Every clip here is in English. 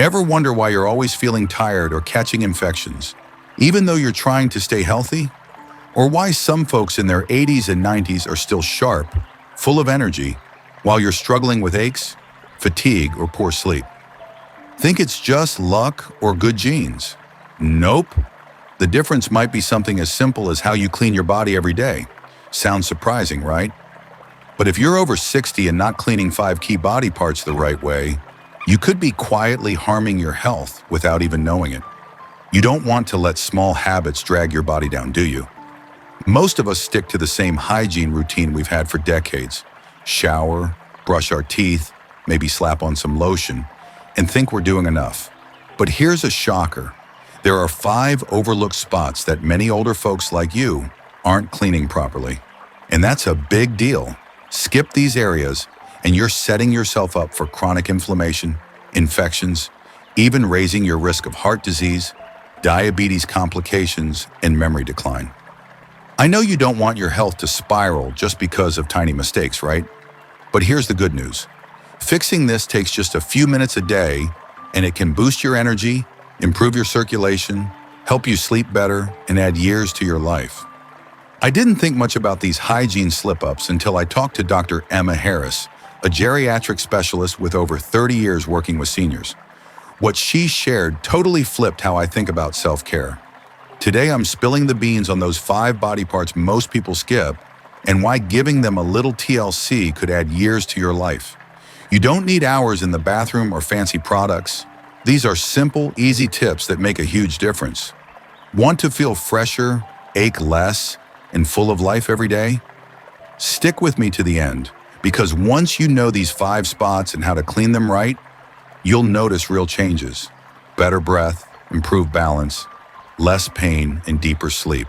Ever wonder why you're always feeling tired or catching infections, even though you're trying to stay healthy? Or why some folks in their 80s and 90s are still sharp, full of energy, while you're struggling with aches, fatigue, or poor sleep? Think it's just luck or good genes? Nope. The difference might be something as simple as how you clean your body every day. Sounds surprising, right? But if you're over 60 and not cleaning 5 key body parts the right way, you could be quietly harming your health without even knowing it. You don't want to let small habits drag your body down, do you? Most of us stick to the same hygiene routine we've had for decades. Shower, brush our teeth, maybe slap on some lotion, and think we're doing enough. But here's a shocker. There are 5 overlooked spots that many older folks like you aren't cleaning properly. And that's a big deal. Skip these areas, and you're setting yourself up for chronic inflammation, infections, even raising your risk of heart disease, diabetes complications, and memory decline. I know you don't want your health to spiral just because of tiny mistakes, right? But here's the good news. Fixing this takes just a few minutes a day, and it can boost your energy, improve your circulation, help you sleep better, and add years to your life. I didn't think much about these hygiene slip-ups until I talked to Dr. Emma Harris, a geriatric specialist with over 30 years working with seniors. What she shared totally flipped how I think about self-care. Today I'm spilling the beans on those 5 body parts most people skip and why giving them a little TLC could add years to your life. You don't need hours in the bathroom or fancy products. These are simple, easy tips that make a huge difference. Want to feel fresher, ache less, and full of life every day? Stick with me to the end, because once you know these 5 spots and how to clean them right, you'll notice real changes. Better breath, improved balance, less pain, and deeper sleep.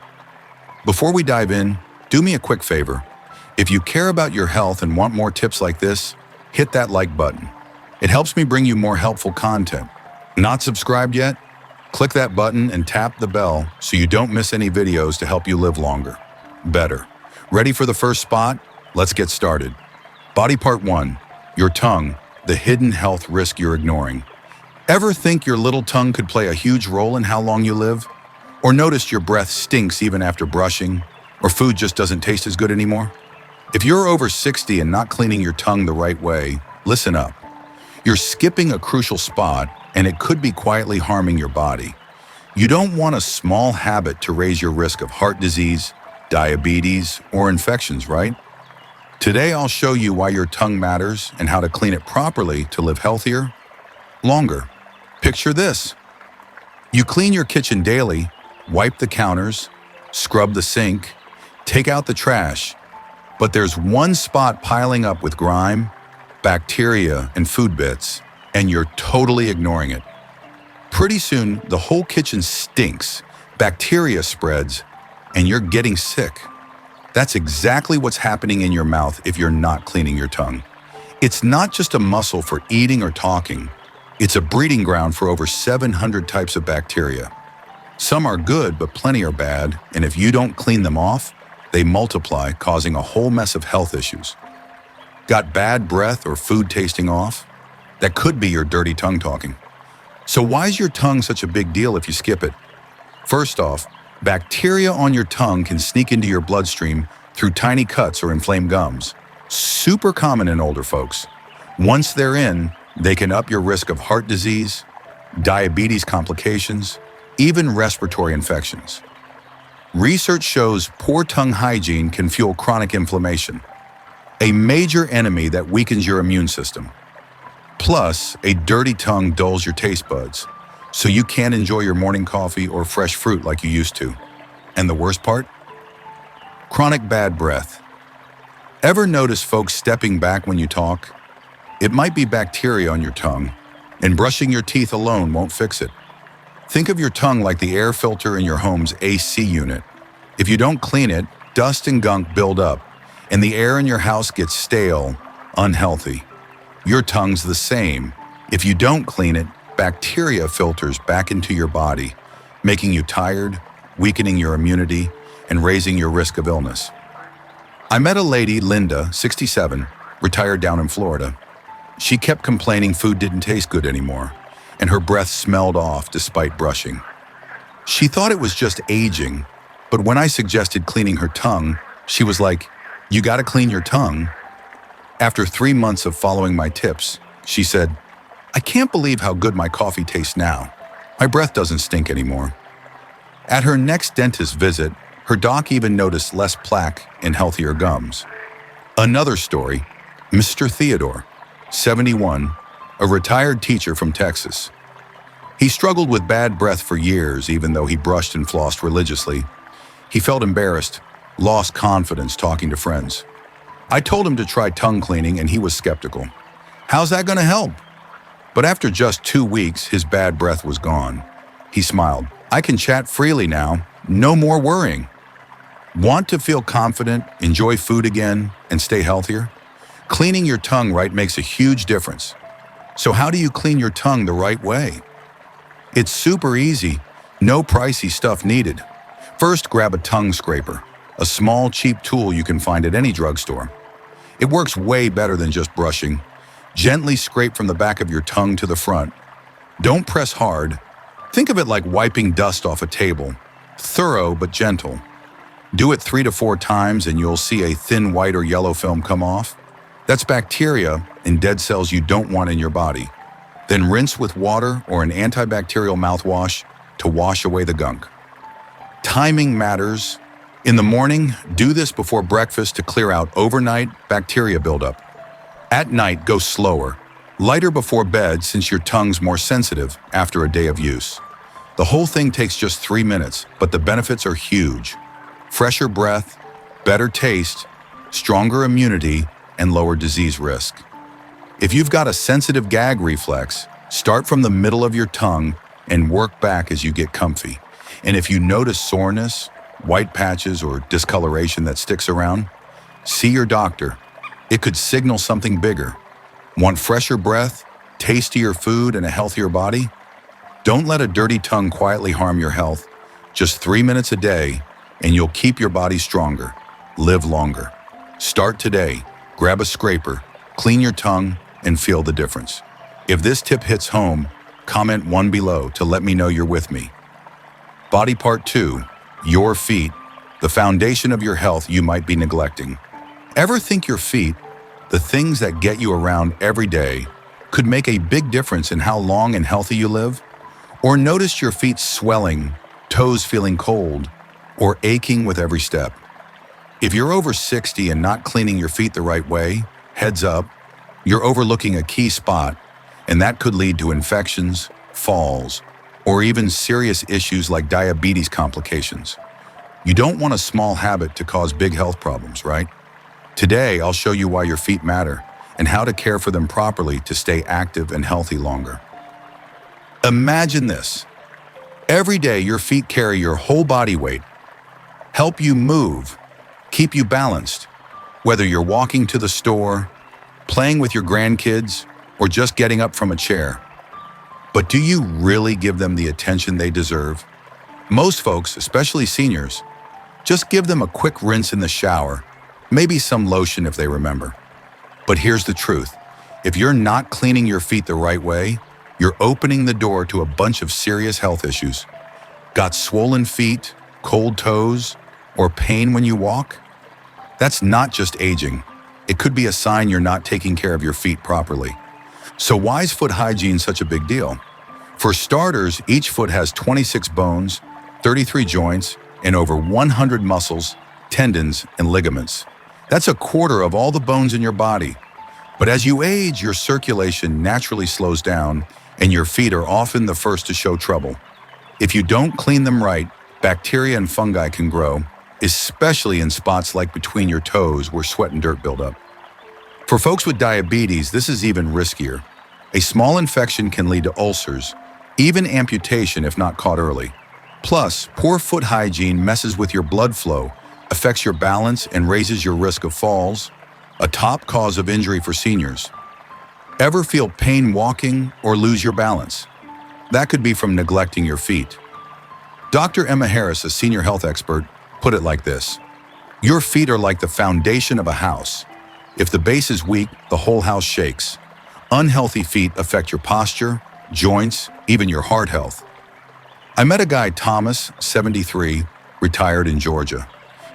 Before we dive in, do me a quick favor. If you care about your health and want more tips like this, hit that like button. It helps me bring you more helpful content. Not subscribed yet? Click that button and tap the bell so you don't miss any videos to help you live longer. Better. Ready for the first spot? Let's get started. Body part 1, your tongue, the hidden health risk you're ignoring. Ever think your little tongue could play a huge role in how long you live? Or noticed your breath stinks even after brushing? Or food just doesn't taste as good anymore? If you're over 60 and not cleaning your tongue the right way, listen up. You're skipping a crucial spot, and it could be quietly harming your body. You don't want a small habit to raise your risk of heart disease, diabetes, or infections, right? Today I'll show you why your tongue matters and how to clean it properly to live healthier, longer. Picture this. You clean your kitchen daily, wipe the counters, scrub the sink, take out the trash, but there's one spot piling up with grime, bacteria, and food bits, and you're totally ignoring it. Pretty soon, the whole kitchen stinks, bacteria spreads, and you're getting sick. That's exactly what's happening in your mouth if you're not cleaning your tongue. It's not just a muscle for eating or talking. It's a breeding ground for over 700 types of bacteria. Some are good, but plenty are bad, and if you don't clean them off, they multiply, causing a whole mess of health issues. Got bad breath or food tasting off? That could be your dirty tongue talking. So why is your tongue such a big deal if you skip it? First off, bacteria on your tongue can sneak into your bloodstream through tiny cuts or inflamed gums. Super common in older folks. Once they're in, they can up your risk of heart disease, diabetes complications, even respiratory infections. Research shows poor tongue hygiene can fuel chronic inflammation, a major enemy that weakens your immune system. Plus, a dirty tongue dulls your taste buds, so you can't enjoy your morning coffee or fresh fruit like you used to. And the worst part? Chronic bad breath. Ever notice folks stepping back when you talk? It might be bacteria on your tongue, and brushing your teeth alone won't fix it. Think of your tongue like the air filter in your home's AC unit. If you don't clean it, dust and gunk build up, and the air in your house gets stale, unhealthy. Your tongue's the same. If you don't clean it, bacteria filters back into your body, making you tired, weakening your immunity, and raising your risk of illness. I met a lady, Linda, 67, retired down in Florida. She kept complaining food didn't taste good anymore, and her breath smelled off despite brushing. She thought it was just aging, but when I suggested cleaning her tongue, she was like, "You gotta clean your tongue." After 3 months of following my tips, she said, "I can't believe how good my coffee tastes now. My breath doesn't stink anymore." At her next dentist visit, her doc even noticed less plaque and healthier gums. Another story, Mr. Theodore, 71, a retired teacher from Texas. He struggled with bad breath for years, even though he brushed and flossed religiously. He felt embarrassed, lost confidence talking to friends. I told him to try tongue cleaning and he was skeptical. "How's that gonna help?" But after just 2 weeks, his bad breath was gone. He smiled. "I can chat freely now, no more worrying." Want to feel confident, enjoy food again, and stay healthier? Cleaning your tongue right makes a huge difference. So how do you clean your tongue the right way? It's super easy, no pricey stuff needed. First, grab a tongue scraper, a small, cheap tool you can find at any drugstore. It works way better than just brushing. Gently scrape from the back of your tongue to the front. Don't press hard. Think of it like wiping dust off a table. Thorough but gentle. Do it 3 to 4 times and you'll see a thin white or yellow film come off. That's bacteria and dead cells you don't want in your body. Then rinse with water or an antibacterial mouthwash to wash away the gunk. Timing matters. In the morning, do this before breakfast to clear out overnight bacteria buildup. At night, go slower. Lighter before bed since your tongue's more sensitive after a day of use. The whole thing takes just 3 minutes, but the benefits are huge. Fresher breath, better taste, stronger immunity, and lower disease risk. If you've got a sensitive gag reflex, start from the middle of your tongue and work back as you get comfy. And if you notice soreness, white patches, or discoloration that sticks around, see your doctor. It could signal something bigger. Want fresher breath, tastier food, and a healthier body? Don't let a dirty tongue quietly harm your health. Just 3 minutes a day, and you'll keep your body stronger, live longer. Start today. Grab a scraper, clean your tongue, and feel the difference. If this tip hits home, comment 1 below to let me know you're with me. Body part 2, your feet, the foundation of your health you might be neglecting. Ever think your feet, the things that get you around every day, could make a big difference in how long and healthy you live? Or notice your feet swelling, toes feeling cold, or aching with every step? If you're over 60 and not cleaning your feet the right way, heads up, you're overlooking a key spot, and that could lead to infections, falls, or even serious issues like diabetes complications. You don't want a small habit to cause big health problems, right? Today, I'll show you why your feet matter and how to care for them properly to stay active and healthy longer. Imagine this. Every day, your feet carry your whole body weight, help you move, keep you balanced, whether you're walking to the store, playing with your grandkids, or just getting up from a chair. But do you really give them the attention they deserve? Most folks, especially seniors, just give them a quick rinse in the shower, maybe some lotion if they remember. But here's the truth. If you're not cleaning your feet the right way, you're opening the door to a bunch of serious health issues. Got swollen feet, cold toes, or pain when you walk? That's not just aging. It could be a sign you're not taking care of your feet properly. So why is foot hygiene such a big deal? For starters, each foot has 26 bones, 33 joints, and over 100 muscles, tendons, and ligaments. That's a quarter of all the bones in your body. But as you age, your circulation naturally slows down, and your feet are often the first to show trouble. If you don't clean them right, bacteria and fungi can grow, especially in spots like between your toes where sweat and dirt build up. For folks with diabetes, this is even riskier. A small infection can lead to ulcers, even amputation if not caught early. Plus, poor foot hygiene messes with your blood flow, affects your balance, and raises your risk of falls, a top cause of injury for seniors. Ever feel pain walking or lose your balance? That could be from neglecting your feet. Dr. Emma Harris, a senior health expert, put it like this: your feet are like the foundation of a house. If the base is weak, the whole house shakes. Unhealthy feet affect your posture, joints, even your heart health. I met a guy, Thomas, 73, retired in Georgia.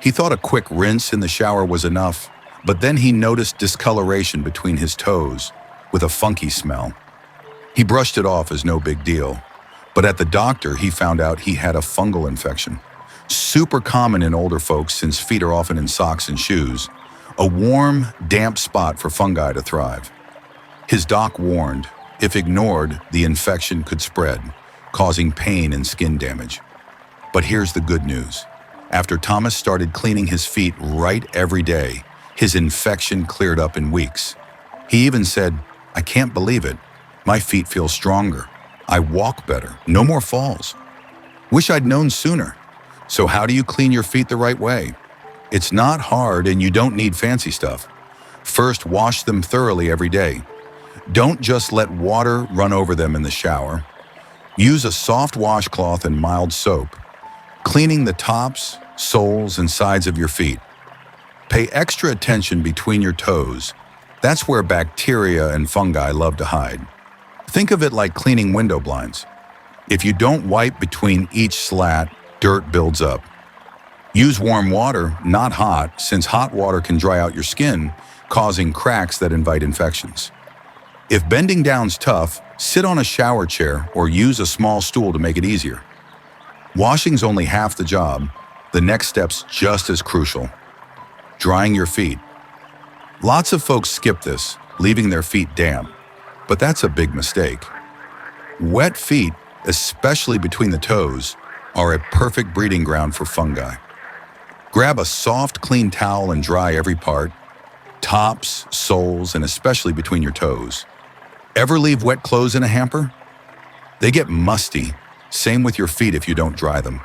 He thought a quick rinse in the shower was enough, but then he noticed discoloration between his toes with a funky smell. He brushed it off as no big deal, but at the doctor he found out he had a fungal infection. Super common in older folks since feet are often in socks and shoes, a warm, damp spot for fungi to thrive. His doc warned, if ignored, the infection could spread, causing pain and skin damage. But here's the good news. After Thomas started cleaning his feet right every day, his infection cleared up in weeks. He even said, "I can't believe it. My feet feel stronger. I walk better. No more falls. Wish I'd known sooner." So how do you clean your feet the right way? It's not hard and you don't need fancy stuff. First, wash them thoroughly every day. Don't just let water run over them in the shower. Use a soft washcloth and mild soap, cleaning the tops, soles, and sides of your feet. Pay extra attention between your toes. That's where bacteria and fungi love to hide. Think of it like cleaning window blinds. If you don't wipe between each slat, dirt builds up. Use warm water, not hot, since hot water can dry out your skin, causing cracks that invite infections. If bending down's tough, sit on a shower chair or use a small stool to make it easier. Washing's only half the job. The next step's just as crucial. Drying your feet. Lots of folks skip this, leaving their feet damp, but that's a big mistake. Wet feet, especially between the toes, are a perfect breeding ground for fungi. Grab a soft, clean towel and dry every part, tops, soles, and especially between your toes. Ever leave wet clothes in a hamper? They get musty. Same with your feet if you don't dry them.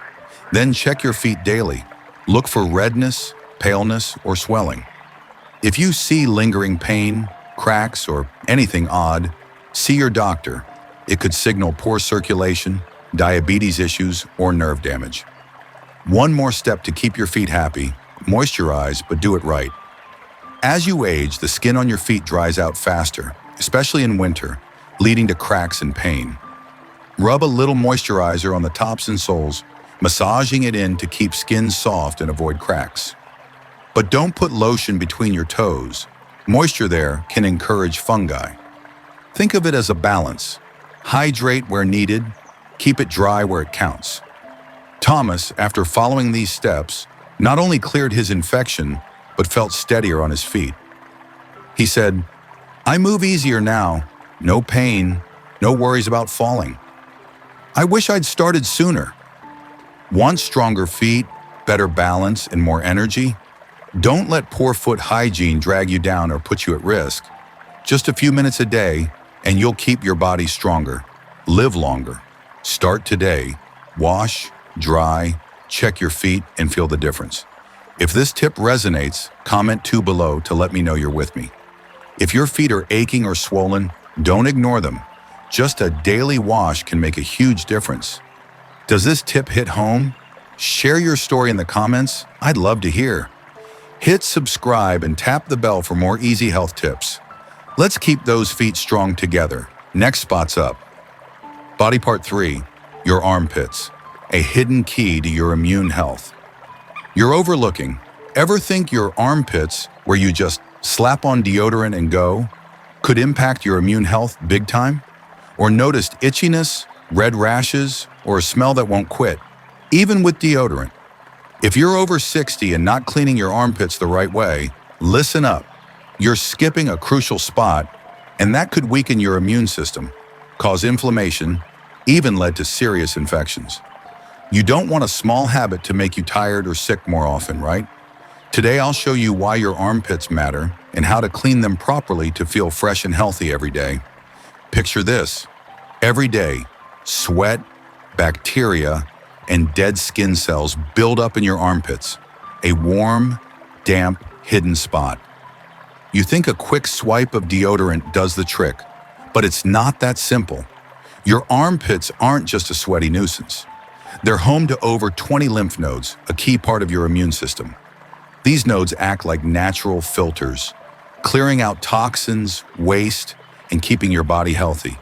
Then check your feet daily. Look for redness, paleness, or swelling. If you see lingering pain, cracks, or anything odd, see your doctor. It could signal poor circulation, diabetes issues, or nerve damage. One more step to keep your feet happy: moisturize, but do it right. As you age, the skin on your feet dries out faster, especially in winter, leading to cracks and pain. Rub a little moisturizer on the tops and soles, massaging it in to keep skin soft and avoid cracks. But don't put lotion between your toes. Moisture there can encourage fungi. Think of it as a balance. Hydrate where needed, keep it dry where it counts. Thomas, after following these steps, not only cleared his infection, but felt steadier on his feet. He said, "I move easier now. No pain, no worries about falling. I wish I'd started sooner." Want stronger feet, better balance, and more energy? Don't let poor foot hygiene drag you down or put you at risk. Just a few minutes a day, and you'll keep your body stronger. Live longer. Start today. Wash, dry, check your feet, and feel the difference. If this tip resonates, comment 2 below to let me know you're with me. If your feet are aching or swollen, don't ignore them. Just a daily wash can make a huge difference. Does this tip hit home? Share your story in the comments. I'd love to hear. Hit subscribe and tap the bell for more easy health tips. Let's keep those feet strong together. Next spot's up. Body part 3, your armpits, a hidden key to your immune health. You're overlooking. Ever think your armpits, where you just slap on deodorant and go, could impact your immune health big time? Or noticed itchiness, red rashes, or a smell that won't quit, even with deodorant? If you're over 60 and not cleaning your armpits the right way, listen up. You're skipping a crucial spot, and that could weaken your immune system, cause inflammation, even lead to serious infections. You don't want a small habit to make you tired or sick more often, right? Today I'll show you why your armpits matter and how to clean them properly to feel fresh and healthy every day. Picture this. Every day, sweat, bacteria, and dead skin cells build up in your armpits, a warm, damp, hidden spot. You think a quick swipe of deodorant does the trick, but it's not that simple. Your armpits aren't just a sweaty nuisance. They're home to over 20 lymph nodes, a key part of your immune system. These nodes act like natural filters, clearing out toxins, waste, and keeping your body healthy.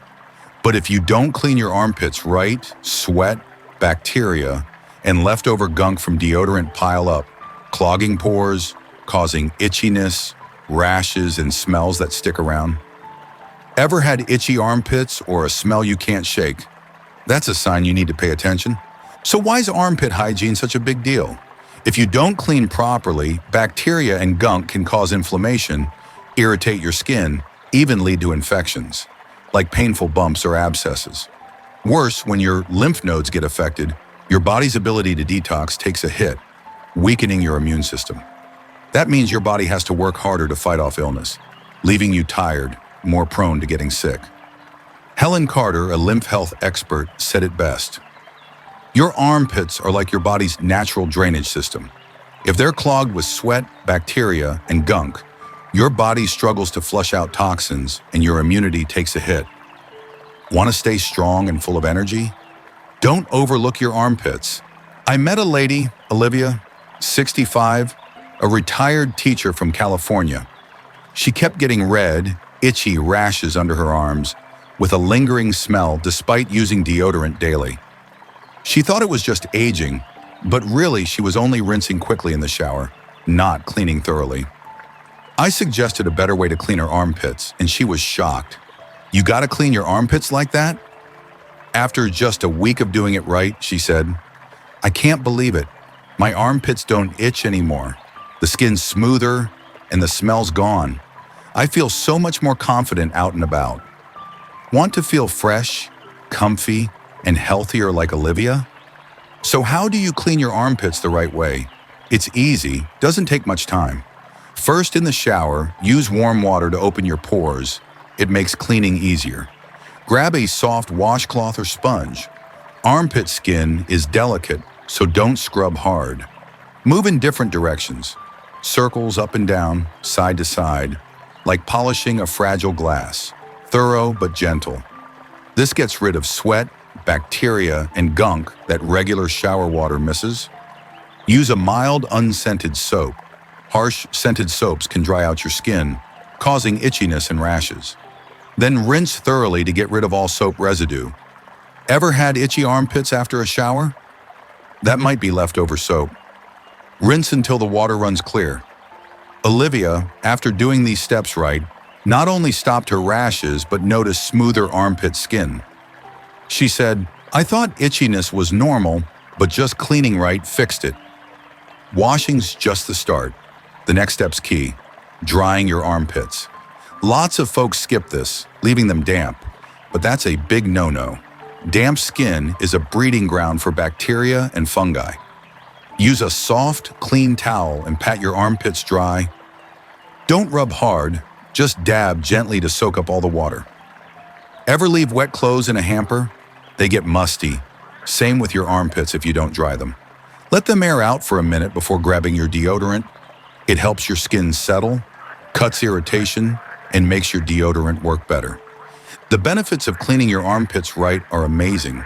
But if you don't clean your armpits right, sweat, bacteria, and leftover gunk from deodorant pile up, clogging pores, causing itchiness, rashes, and smells that stick around. Ever had itchy armpits or a smell you can't shake? That's a sign you need to pay attention. So why is armpit hygiene such a big deal? If you don't clean properly, bacteria and gunk can cause inflammation, irritate your skin, even lead to infections, like painful bumps or abscesses. Worse, when your lymph nodes get affected, your body's ability to detox takes a hit, weakening your immune system. That means your body has to work harder to fight off illness, leaving you tired, more prone to getting sick. Helen Carter, a lymph health expert, said it best. Your armpits are like your body's natural drainage system. If they're clogged with sweat, bacteria, and gunk, your body struggles to flush out toxins and your immunity takes a hit. Want to stay strong and full of energy? Don't overlook your armpits. I met a lady, Olivia, 65, a retired teacher from California. She kept getting red, itchy rashes under her arms with a lingering smell despite using deodorant daily. She thought it was just aging, but really she was only rinsing quickly in the shower, not cleaning thoroughly. I suggested a better way to clean her armpits, and she was shocked. You gotta clean your armpits like that? After just a week of doing it right, she said, I can't believe it. My armpits don't itch anymore. The skin's smoother and the smell's gone. I feel so much more confident out and about. Want to feel fresh, comfy, and healthier like Olivia? So how do you clean your armpits the right way? It's easy, doesn't take much time. First, in the shower, use warm water to open your pores. It makes cleaning easier. Grab a soft washcloth or sponge. Armpit skin is delicate, so don't scrub hard. Move in different directions. Circles up and down, side to side, like polishing a fragile glass. Thorough but gentle. This gets rid of sweat, bacteria, and gunk that regular shower water misses. Use a mild, unscented soap. Harsh, scented soaps can dry out your skin, causing itchiness and rashes. Then rinse thoroughly to get rid of all soap residue. Ever had itchy armpits after a shower? That might be leftover soap. Rinse until the water runs clear. Olivia, after doing these steps right, not only stopped her rashes but noticed smoother armpit skin. She said, I thought itchiness was normal, but just cleaning right fixed it. Washing's just the start. The next step's key, drying your armpits. Lots of folks skip this, leaving them damp, but that's a big no-no. Damp skin is a breeding ground for bacteria and fungi. Use a soft, clean towel and pat your armpits dry. Don't rub hard, just dab gently to soak up all the water. Ever leave wet clothes in a hamper? They get musty. Same with your armpits if you don't dry them. Let them air out for a minute before grabbing your deodorant. It helps your skin settle, cuts irritation, and makes your deodorant work better. The benefits of cleaning your armpits right are amazing.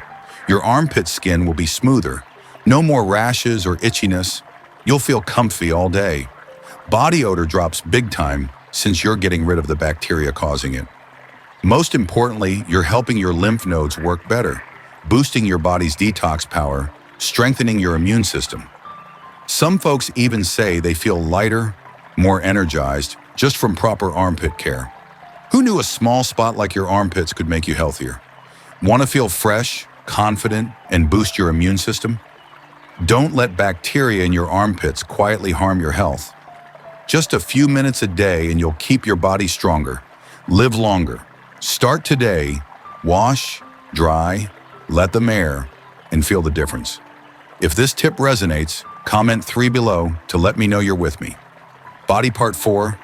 Your armpit skin will be smoother, no more rashes or itchiness. You'll feel comfy all day. Body odor drops big time since you're getting rid of the bacteria causing it. Most importantly, you're helping your lymph nodes work better, boosting your body's detox power, strengthening your immune system. Some folks even say they feel lighter, more energized, just from proper armpit care. Who knew a small spot like your armpits could make you healthier? Want to feel fresh, confident, and boost your immune system? Don't let bacteria in your armpits quietly harm your health. Just a few minutes a day and you'll keep your body stronger. Live longer. Start today. Wash, dry, let them air, and feel the difference. If this tip resonates, comment 3 below to let me know you're with me. Body part 4,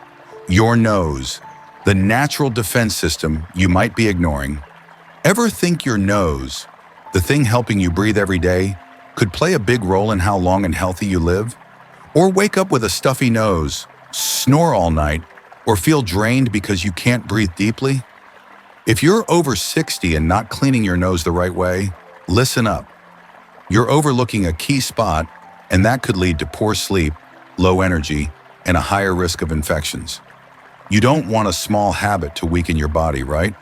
your nose, the natural defense system you might be ignoring. Ever think your nose, the thing helping you breathe every day, could play a big role in how long and healthy you live? Or wake up with a stuffy nose, snore all night, or feel drained because you can't breathe deeply? If you're over 60 and not cleaning your nose the right way, listen up. You're overlooking a key spot, and that could lead to poor sleep, low energy, and a higher risk of infections. You don't want a small habit to weaken your body, right?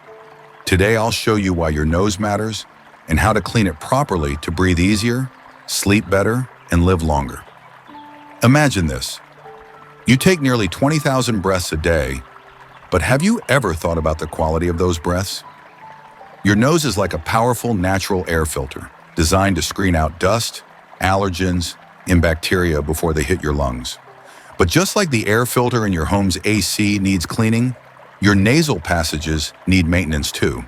Today I'll show you why your nose matters and how to clean it properly to breathe easier, sleep better, and live longer. Imagine this. You take nearly 20,000 breaths a day, but have you ever thought about the quality of those breaths? Your nose is like a powerful natural air filter designed to screen out dust, allergens, and bacteria before they hit your lungs. But just like the air filter in your home's AC needs cleaning, your nasal passages need maintenance too.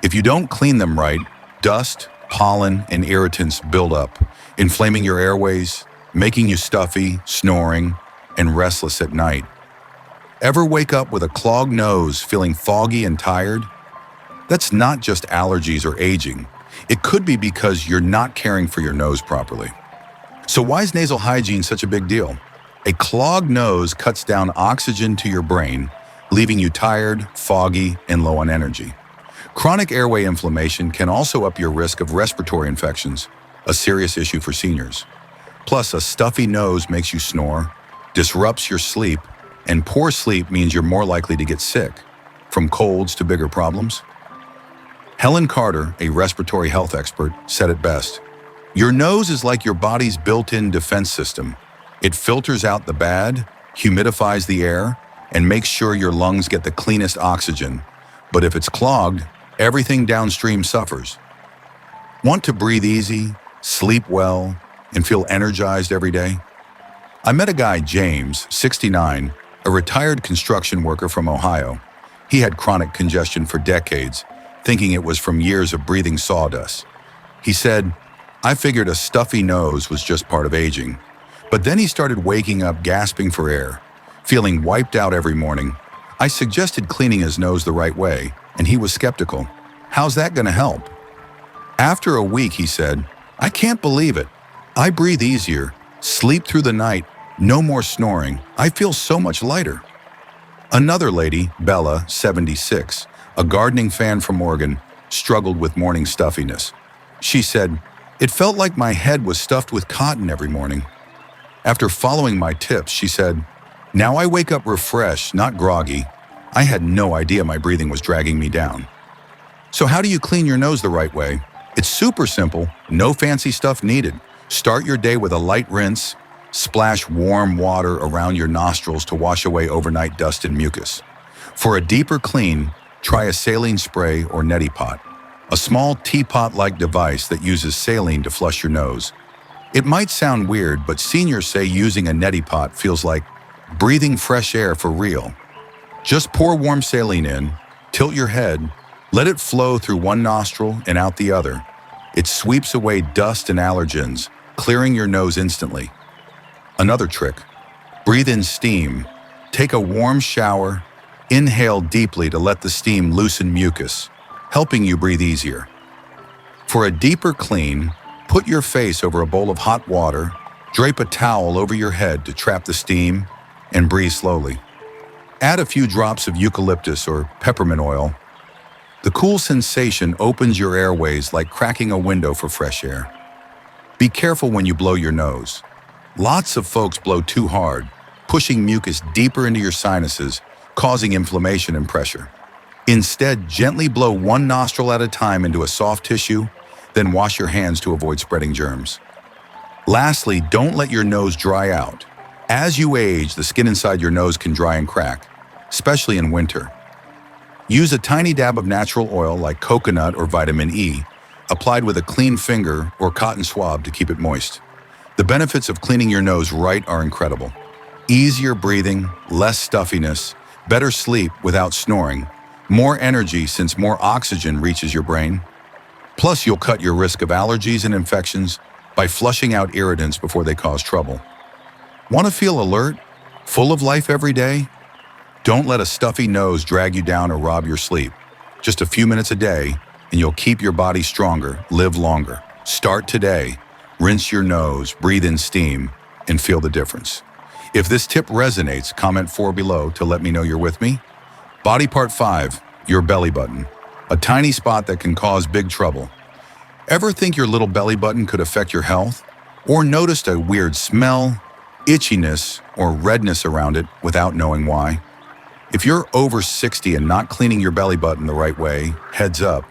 If you don't clean them right, dust, pollen, and irritants build up, inflaming your airways, making you stuffy, snoring, and restless at night. Ever wake up with a clogged nose, feeling foggy and tired? That's not just allergies or aging. It could be because you're not caring for your nose properly. So why is nasal hygiene such a big deal? A clogged nose cuts down oxygen to your brain, leaving you tired, foggy, and low on energy. Chronic airway inflammation can also up your risk of respiratory infections, a serious issue for seniors. Plus, a stuffy nose makes you snore, disrupts your sleep, and poor sleep means you're more likely to get sick, from colds to bigger problems. Helen Carter, a respiratory health expert, said it best. Your nose is like your body's built-in defense system. It filters out the bad, humidifies the air, and makes sure your lungs get the cleanest oxygen. But if it's clogged, everything downstream suffers. Want to breathe easy, sleep well, and feel energized every day? I met a guy, James, 69, a retired construction worker from Ohio. He had chronic congestion for decades, thinking it was from years of breathing sawdust. He said, "I figured a stuffy nose was just part of aging." But then he started waking up gasping for air, feeling wiped out every morning. I suggested cleaning his nose the right way, and he was skeptical. "How's that going to help?" After a week, he said, "I can't believe it. I breathe easier, sleep through the night, no more snoring. I feel so much lighter." Another lady, Bella, 76, a gardening fan from Oregon, struggled with morning stuffiness. She said, "It felt like my head was stuffed with cotton every morning." After following my tips, she said, "Now I wake up refreshed, not groggy. I had no idea my breathing was dragging me down." So how do you clean your nose the right way? It's super simple, no fancy stuff needed. Start your day with a light rinse. Splash warm water around your nostrils to wash away overnight dust and mucus. For a deeper clean, try a saline spray or neti pot, a small teapot-like device that uses saline to flush your nose. It might sound weird, but seniors say using a neti pot feels like breathing fresh air for real. Just pour warm saline in, tilt your head, let it flow through one nostril and out the other. It sweeps away dust and allergens, clearing your nose instantly. Another trick, breathe in steam. Take a warm shower, inhale deeply to let the steam loosen mucus, helping you breathe easier. For a deeper clean, put your face over a bowl of hot water, drape a towel over your head to trap the steam, and breathe slowly. Add a few drops of eucalyptus or peppermint oil. The cool sensation opens your airways like cracking a window for fresh air. Be careful when you blow your nose. Lots of folks blow too hard, pushing mucus deeper into your sinuses, causing inflammation and pressure. Instead, gently blow one nostril at a time into a soft tissue, then wash your hands to avoid spreading germs. Lastly, don't let your nose dry out. As you age, the skin inside your nose can dry and crack, especially in winter. Use a tiny dab of natural oil like coconut or vitamin E, applied with a clean finger or cotton swab to keep it moist. The benefits of cleaning your nose right are incredible. Easier breathing, less stuffiness, better sleep without snoring, more energy since more oxygen reaches your brain. Plus, you'll cut your risk of allergies and infections by flushing out irritants before they cause trouble. Want to feel alert, full of life every day? Don't let a stuffy nose drag you down or rob your sleep. Just a few minutes a day, and you'll keep your body stronger, live longer. Start today. Rinse your nose, breathe in steam, and feel the difference. If this tip resonates, comment 4 below to let me know you're with me. Body part 5, your belly button. A tiny spot that can cause big trouble. Ever think your little belly button could affect your health? Or noticed a weird smell, itchiness, or redness around it without knowing why? If you're over 60 and not cleaning your belly button the right way, heads up.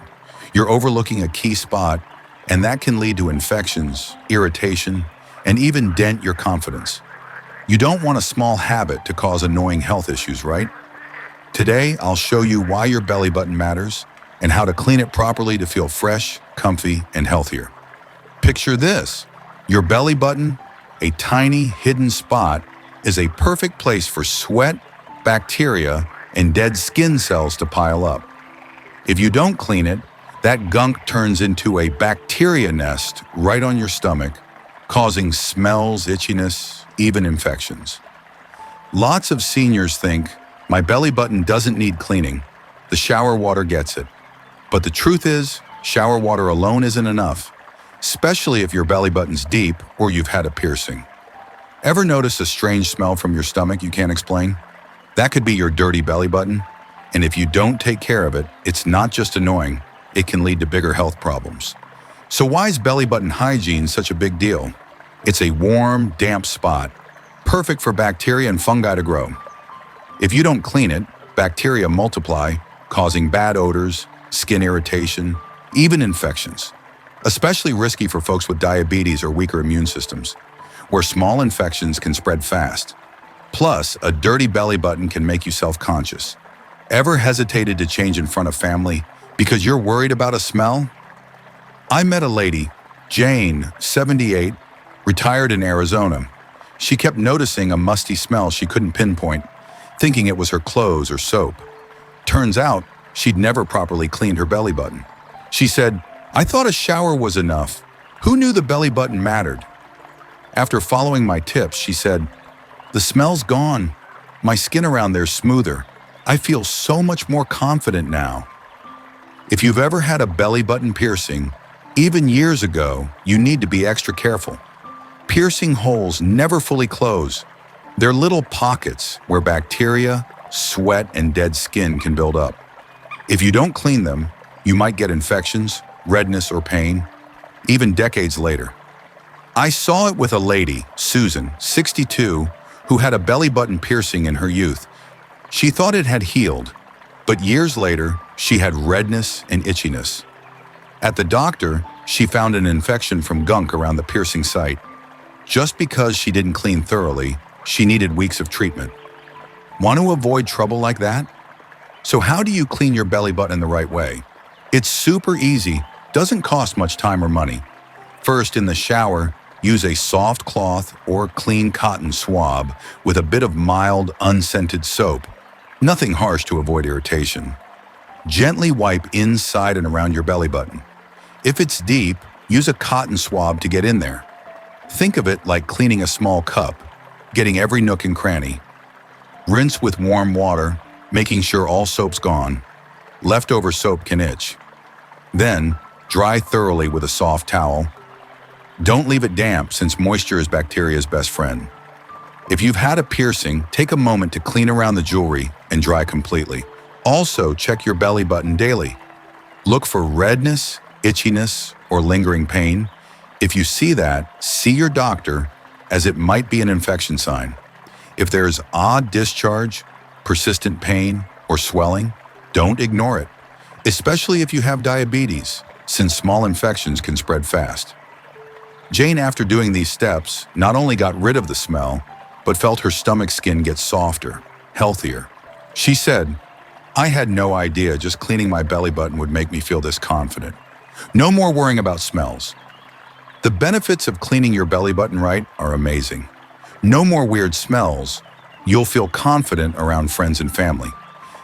You're overlooking a key spot, and that can lead to infections, irritation, and even dent your confidence. You don't want a small habit to cause annoying health issues, right? Today, I'll show you why your belly button matters and how to clean it properly to feel fresh, comfy, and healthier. Picture this. Your belly button, a tiny hidden spot, is a perfect place for sweat, bacteria, and dead skin cells to pile up. If you don't clean it, that gunk turns into a bacteria nest right on your stomach, causing smells, itchiness, even infections. Lots of seniors think, my belly button doesn't need cleaning. The shower water gets it. But the truth is, shower water alone isn't enough, especially if your belly button's deep or you've had a piercing. Ever notice a strange smell from your stomach you can't explain? That could be your dirty belly button, and if you don't take care of it, it's not just annoying, it can lead to bigger health problems. So why is belly button hygiene such a big deal? It's a warm, damp spot, perfect for bacteria and fungi to grow. If you don't clean it, bacteria multiply, causing bad odors, skin irritation, even infections. Especially risky for folks with diabetes or weaker immune systems, where small infections can spread fast. Plus, a dirty belly button can make you self-conscious. Ever hesitated to change in front of family because you're worried about a smell? I met a lady, Jane, 78, retired in Arizona. She kept noticing a musty smell she couldn't pinpoint, thinking it was her clothes or soap. Turns out, she'd never properly cleaned her belly button. She said, "I thought a shower was enough. Who knew the belly button mattered?" After following my tips, she said, "The smell's gone. My skin around there's smoother. I feel so much more confident now." If you've ever had a belly button piercing, even years ago, you need to be extra careful. Piercing holes never fully close. They're little pockets where bacteria, sweat, and dead skin can build up. If you don't clean them, you might get infections, redness, or pain, even decades later. I saw it with a lady, Susan, 62, who had a belly button piercing in her youth. She thought it had healed, but years later, she had redness and itchiness. At the doctor, she found an infection from gunk around the piercing site. Just because she didn't clean thoroughly, she needed weeks of treatment. Want to avoid trouble like that? So how do you clean your belly button the right way? It's super easy, doesn't cost much time or money. First, in the shower, use a soft cloth or clean cotton swab with a bit of mild, unscented soap. Nothing harsh to avoid irritation. Gently wipe inside and around your belly button. If it's deep, use a cotton swab to get in there. Think of it like cleaning a small cup, getting every nook and cranny. Rinse with warm water, making sure all soap's gone. Leftover soap can itch. Then, dry thoroughly with a soft towel. Don't leave it damp since moisture is bacteria's best friend. If you've had a piercing, take a moment to clean around the jewelry and dry completely. Also, check your belly button daily. Look for redness, itchiness, or lingering pain. If you see that, see your doctor, as it might be an infection sign. If there's odd discharge, persistent pain, or swelling, don't ignore it, especially if you have diabetes, since small infections can spread fast. Jane, after doing these steps, not only got rid of the smell, but felt her stomach skin get softer, healthier. She said, "I had no idea just cleaning my belly button would make me feel this confident. No more worrying about smells." The benefits of cleaning your belly button right are amazing. No more weird smells. You'll feel confident around friends and family.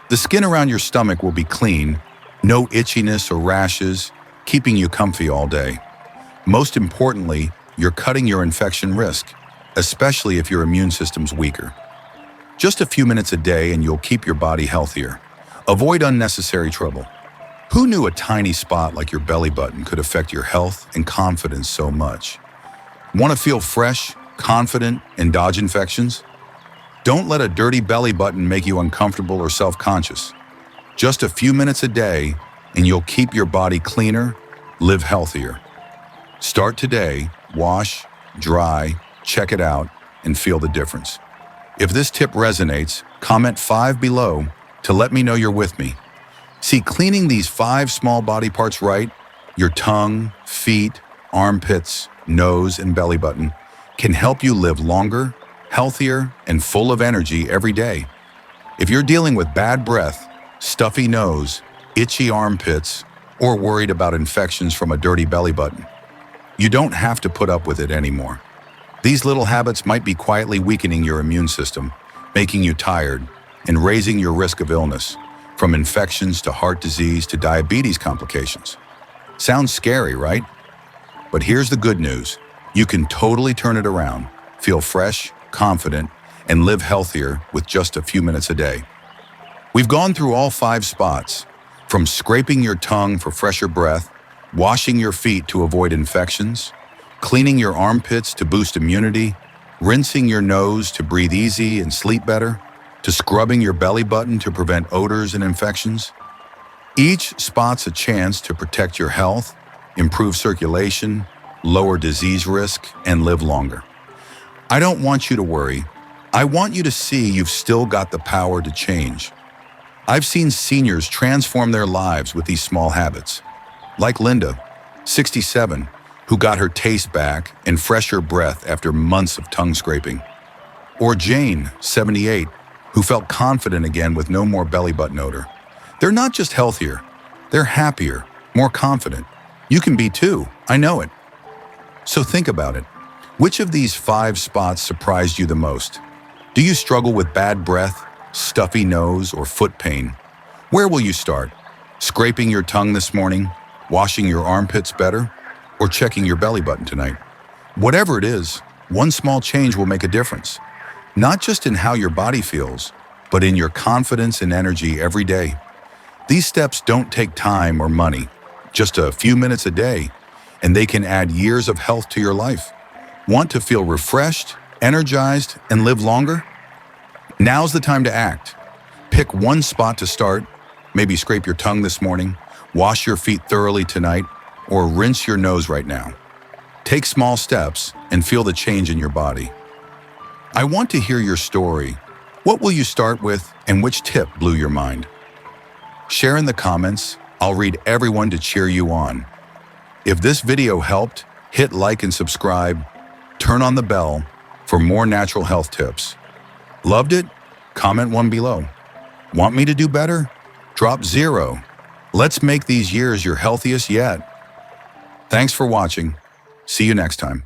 The skin around your stomach will be clean, no itchiness or rashes, keeping you comfy all day. Most importantly, you're cutting your infection risk, especially if your immune system's weaker. Just a few minutes a day and you'll keep your body healthier. Avoid unnecessary trouble. Who knew a tiny spot like your belly button could affect your health and confidence so much? Want to feel fresh, confident, and dodge infections? Don't let a dirty belly button make you uncomfortable or self-conscious. Just a few minutes a day and you'll keep your body cleaner, live healthier. Start today, wash, dry, check it out, and feel the difference. If this tip resonates, comment 5 below to let me know you're with me. See, cleaning these 5 small body parts right, your tongue, feet, armpits, nose, and belly button, can help you live longer, healthier, and full of energy every day. If you're dealing with bad breath, stuffy nose, itchy armpits, or worried about infections from a dirty belly button, you don't have to put up with it anymore. These little habits might be quietly weakening your immune system, making you tired, and raising your risk of illness, from infections to heart disease to diabetes complications. Sounds scary, right? But here's the good news. You can totally turn it around, feel fresh, confident, and live healthier with just a few minutes a day. We've gone through all 5 spots, from scraping your tongue for fresher breath, washing your feet to avoid infections, cleaning your armpits to boost immunity, rinsing your nose to breathe easy and sleep better, to scrubbing your belly button to prevent odors and infections. Each spot's a chance to protect your health, improve circulation, lower disease risk, and live longer. I don't want you to worry. I want you to see you've still got the power to change. I've seen seniors transform their lives with these small habits. Like Linda, 67, who got her taste back and fresher breath after months of tongue scraping. Or Jane, 78, who felt confident again with no more belly button odor. They're not just healthier, they're happier, more confident. You can be too, I know it. So think about it. Which of these 5 spots surprised you the most? Do you struggle with bad breath, stuffy nose, or foot pain? Where will you start? Scraping your tongue this morning? Washing your armpits better? Or checking your belly button tonight? Whatever it is, one small change will make a difference. Not just in how your body feels, but in your confidence and energy every day. These steps don't take time or money, just a few minutes a day, and they can add years of health to your life. Want to feel refreshed, energized, and live longer? Now's the time to act. Pick one spot to start, maybe scrape your tongue this morning, wash your feet thoroughly tonight, or rinse your nose right now. Take small steps and feel the change in your body. I want to hear your story. What will you start with, and which tip blew your mind? Share in the comments. I'll read everyone to cheer you on. If this video helped, hit like and subscribe. Turn on the bell for more natural health tips. Loved it? Comment 1 below. Want me to do better? Drop 0. Let's make these years your healthiest yet. Thanks for watching. See you next time.